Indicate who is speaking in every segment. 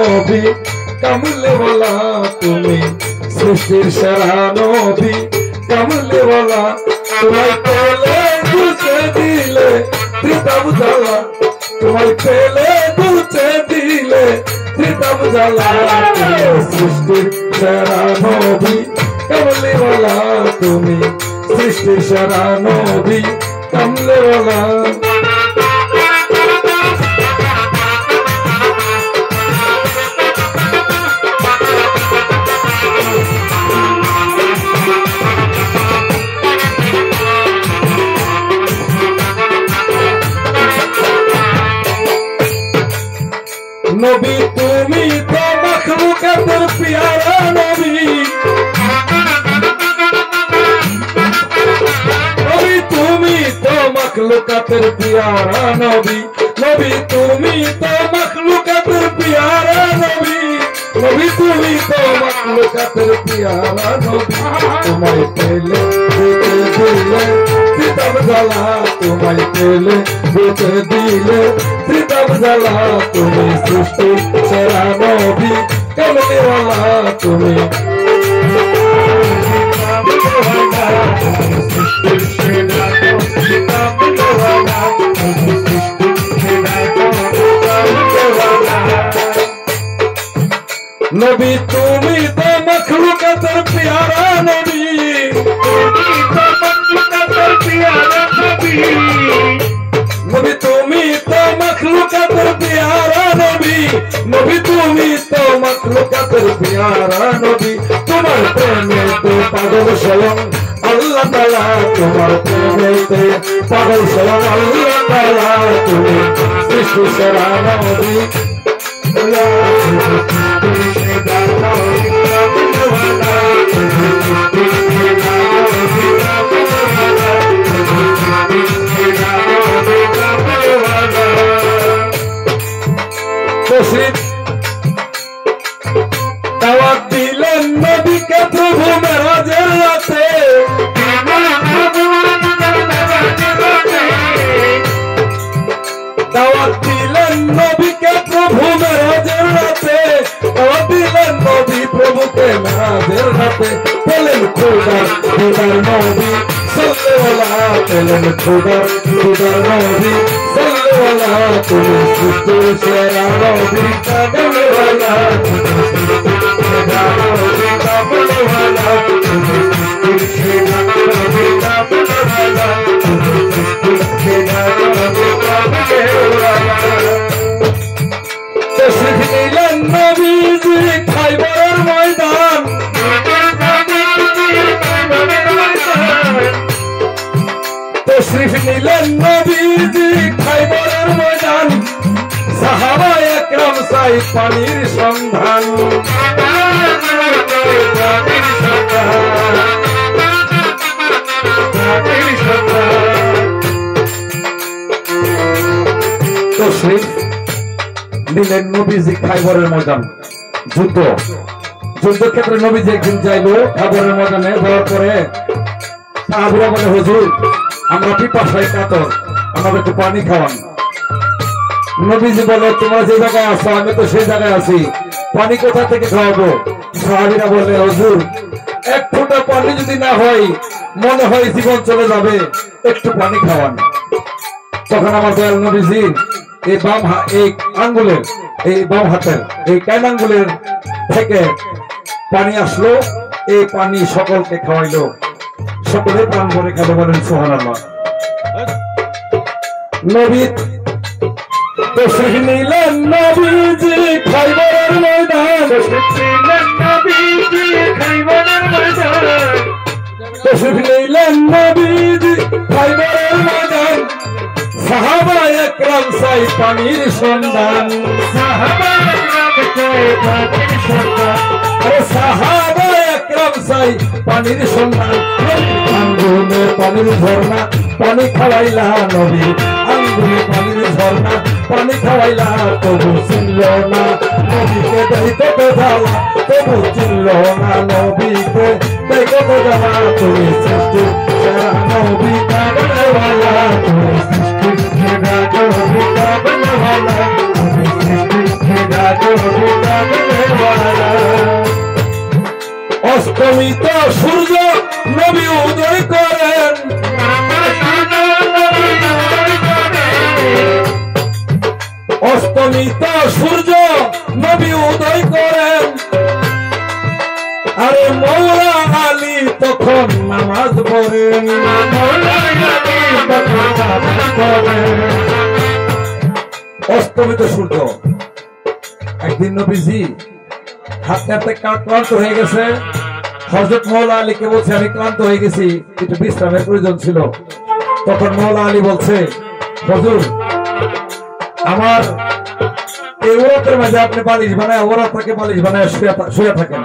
Speaker 1: নবী কামলে वाला তুমি সৃষ্টির সেরা নবী কামলে वाला তোমায় পেলে বুঝে দিলে হৃদয় জ্বালা তোমায় পেলে বুঝে দিলে হৃদয় জ্বালা সৃষ্টির সেরা নবী কামলে वाला তুমি সৃষ্টির সেরা নবী কামলে वाला नबी तुमी तो मखलूकातेर प्यारा नबी नबी तुमी तो मखलूकातेर प्यारा नबी नबी तुमी तो मखलूकातेर प्यारा नबी नबी तुमी तो मखलूकातेर प्यारा नबी तुम्हारे पेले दिले हृदय জ্বালা तुम्हारे पेले दिले हृदय জ্বালা তুমি সৃষ্টি সেরা নবী কামলে वाला তুমি नबी তুমি তো মখলুকাতের প্যারা নবী তুমি তো মখলুকাতের প্যারা নবী नबी তুমি তো মখলুকাতের প্যারা নবী নবী তুমি তো মখলুকাতের প্যারা নবী তোমার প্রেমেতে পাগল স্বয়ং আল্লাহ তাআলা তোমার প্রেমেতে পাগল স্বয়ং আল্লাহ তাআলা তুমি সৃষ্টি সেরা নবী दावत दिलेन नबी के प्रभु मेराजेर राते दावत दिलेन नबी के प्रभु मेराजेर राते दावत दिलेन नबी प्रभु के मेराजेर राते पेलेन खुदा खुदार नबी सल्ले वाला पेलेन खुदा खुदार नबी सल्ले वाला तुम सृष्टि सेरा नबी कामले वाला तशरीफ नीलन नबी जी खैबर मैदान तशरीफ नीलन नबी जी खैबर मैदान साहाबा एकराम साई पानीर सन्धान तशरीफ नीलेन नबीजी खैबरेर मैदान যুদ্ধ যুদ্ধক্ষেত্রে নবীজি একদিন যাইলো খৈবরের ময়দানে যাওয়ার পরে সাহাবীরা বলে হুজুর আমরা পিপাসায় কাতর আমাদের একটু পানি খাওয়ান নবীজি বলে তোমরা যে জায়গায় আছো আমি তো সেই জায়গায় আছি পানি কোথা থেকে খাওয়াবো সাহাবীরা বলে হুজুর এক ফোঁটা পানি যদি না হয় মনে হয় জীবন চলে যাবে একটু পানি খাওয়ান তখন আমার দয়াল নবীজি এই বাম এই আঙ্গুলের এই বাম হাতের এই কান আঙ্গুলের থেকে পানি আসলো এই পানি সকলকে খাওয়াইলো সকলে প্রাণ ভরে খেলো বলেন সুবহানাল্লাহ নবী तशरीफ नीलेन नबीजी खैबरेर मैदान तशरीफ नीलेन नबीजी खैबरेर मैदान साहाबा एकराम साई पानीर सन्धान अरे साहाबा एकराम साई पानीर सन्धान आंगुले पानीर झरना पानी खावाइला नबी आंगुले पानीर झरना पानी खावाइला तबु चिनलो ना नबी के दैते तो जाला तबु चिनलो ना नबी के दैते तो जाला तुमी सृष्टि सेरा नबी कामले वाला तुमी सृष्टि सेरा नबी कामले वाला तुमी सृष्टि অস্তমিত সূর্য নবী উদয় করেন অস্তমিত সূর্য নবী উদয় করেন আরে মৌলা আলী তখন নামাজ পড়েন অস্তমিত সূর্য একদিন নবীজি হাঁটতে হাঁটতে ক্লান্ত হয়ে গেছে হযরত মৌলা আলীকে বলছে আমি ক্লান্ত হয়ে গেছি একটু বিশ্রামের প্রয়োজন ছিল তখন মৌলা আলী বলছে হুজুর আমার এই ওরাতের মাঝে আপনি বালিশ বানায় ওরাতকে বালিশ বানায় শুয়ে থাকেন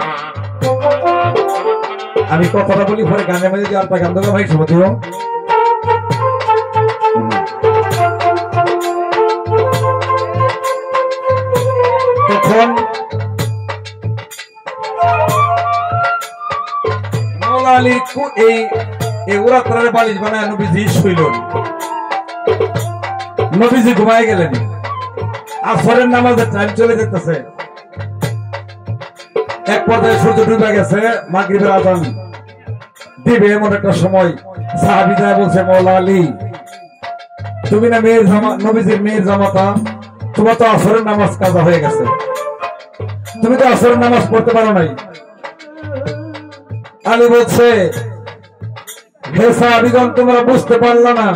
Speaker 1: আমি কথাটা বলি পরে গানের মাঝে আর তা গান দেবো ভাই সুমতি তখন মৌলা আলী এই ওরাতের বালিশ বানায় নবীজি শুইল নবীজি ঘুমায় গেলেন আসরের নামাজের টাইম চলে যেতেছে এক পর্যায়ে সূর্য ডুবে গেছে মাগরিবের আযান দিবে এমন একটা সময় সাহাবীরা বলছে মৌলা আলী তুমি না মেয়ের নবীজির মেয়ের জামাতা তোমার তো আসরের নামাজ কাজা হয়ে গেছে তুমি তো আসরের নামাজ পড়তে পারো নাই আলী বলছে হে সাহাবীগণ তোমরা বুঝতে পারলা না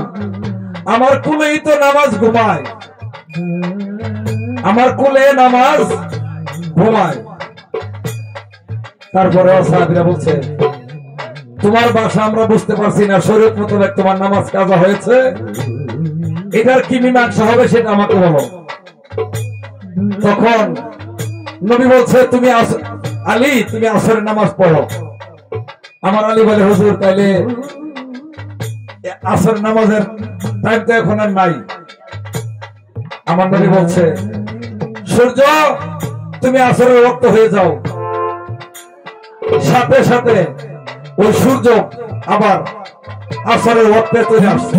Speaker 1: আমার কুলেই তো নামাজ ঘুমায় আমার কুলে নামাজ ঘুমায় তারপরে সাহাবীরা বলছে তোমার ভাষা আমরা বুঝতে পারছি না শরীয়ত মোতাবেক তোমার নামাজ কাজা হয়েছে এটার কি মীমাংসা হবে সেটা আমাকে বলো তখন নবী বলছে তুমি আলী তুমি আসরের নামাজ পড়ো আমার আলী বলে হুজুর তাইলে আসর নামাজের টাইম তো এখন আর নাই আমার নবী বলছে সূর্য তুমি আসরের ওয়াক্ত হয়ে যাও সাথে সাথে ওই সূর্য আবার আসরের ওয়াক্তে চলে আসছে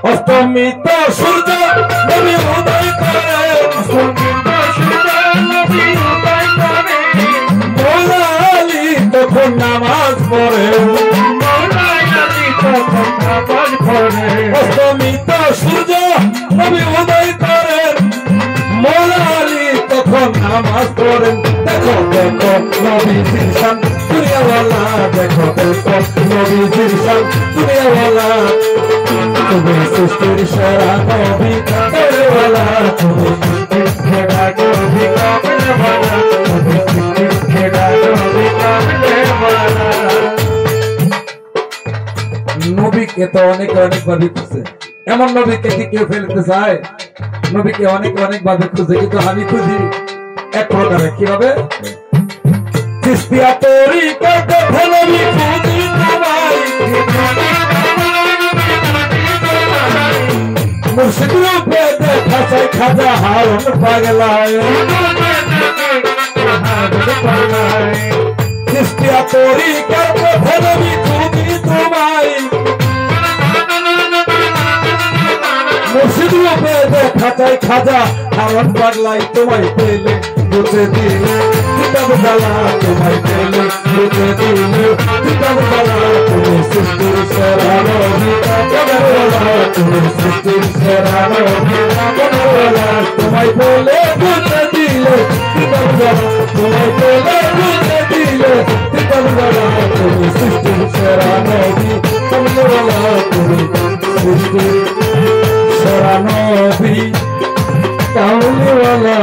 Speaker 1: অস্তমিত সূর্য নবী উদয় করেন মৌলা আলী তখন নামাজ পড়েন অস্তমিত সূর্য নবী উদয় করেন মৌলা আলী তখন নামাজ পড়েন দেখো দেখো নবীজির শান দুনিয়াওয়ালা দেখো দেখো নবীজির শান দুনিয়াওয়ালা তুমি সৃষ্টির সেরা নবী কামলেওয়ালা তুমি সৃষ্টির সেরা নবী কামলেওয়ালা তুমি সৃষ্টির সেরা নবী কামলেওয়ালা নবীকে তো অনেক ভাবে খুঁজে এমন নবীকে কি কেউ ফেলতে চায় নবীকে অনেক ভাবে খুঁজে কিন্তু আমি খুঁজি এক প্রকারে কিভাবে চিস্তিয়া তরিকার কথা নবী খুঁজি তোমায় মুর্শিদ রূপে দেখা চাই খাজা হারুন পাগলায় চিস্তিয়া তরিকার কথা নবী খুঁজি তোমায় মুর্শিদ রূপে দেখা চাই খাজা হারুন পাগলায় তোমায় পেলে বুঝে দিলে কিতাব জ্বালা তোমায় পেলে বুঝে দিলে কিতাব জ্বালা তুমি সৃষ্টির সেরা নবী কামলেওয়ালা তুমি সৃষ্টির সেরা নবী কামলেওয়ালা তোমায় পেলে বুঝে দিলে কিতাব জ্বালা তোমায় পেলে বুঝে দিলে কিতাব জ্বালা তুমি সৃষ্টির সেরা নবী কামলেওয়ালা তুমি সৃষ্টির সেরা নবী কামলেওয়ালা